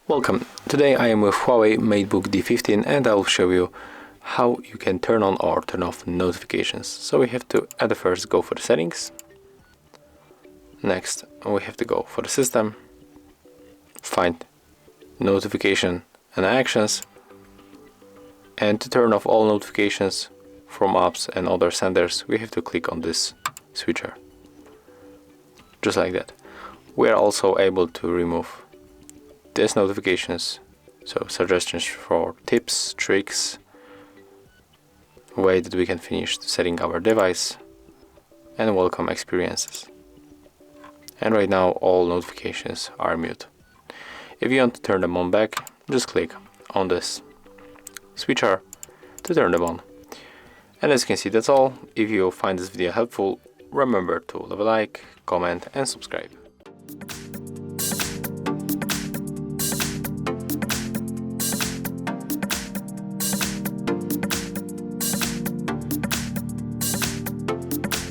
Welcome. Today I am with Huawei MateBook D15 and I will show you how you can turn on or turn off notifications. So we have to at the first go for the settings. Next we have to go for the system, find notification and actions, and to turn off all notifications from apps and other senders we have to click on this switcher. Just like that. We are also able to remove these notifications, so suggestions for tips, tricks, way that we can finish setting our device, and welcome experiences. And right now all notifications are mute. If you want to turn them on back, just click on this switcher to turn them on. And as you can see, that's all. If you find this video helpful, remember to leave a like, comment and subscribe.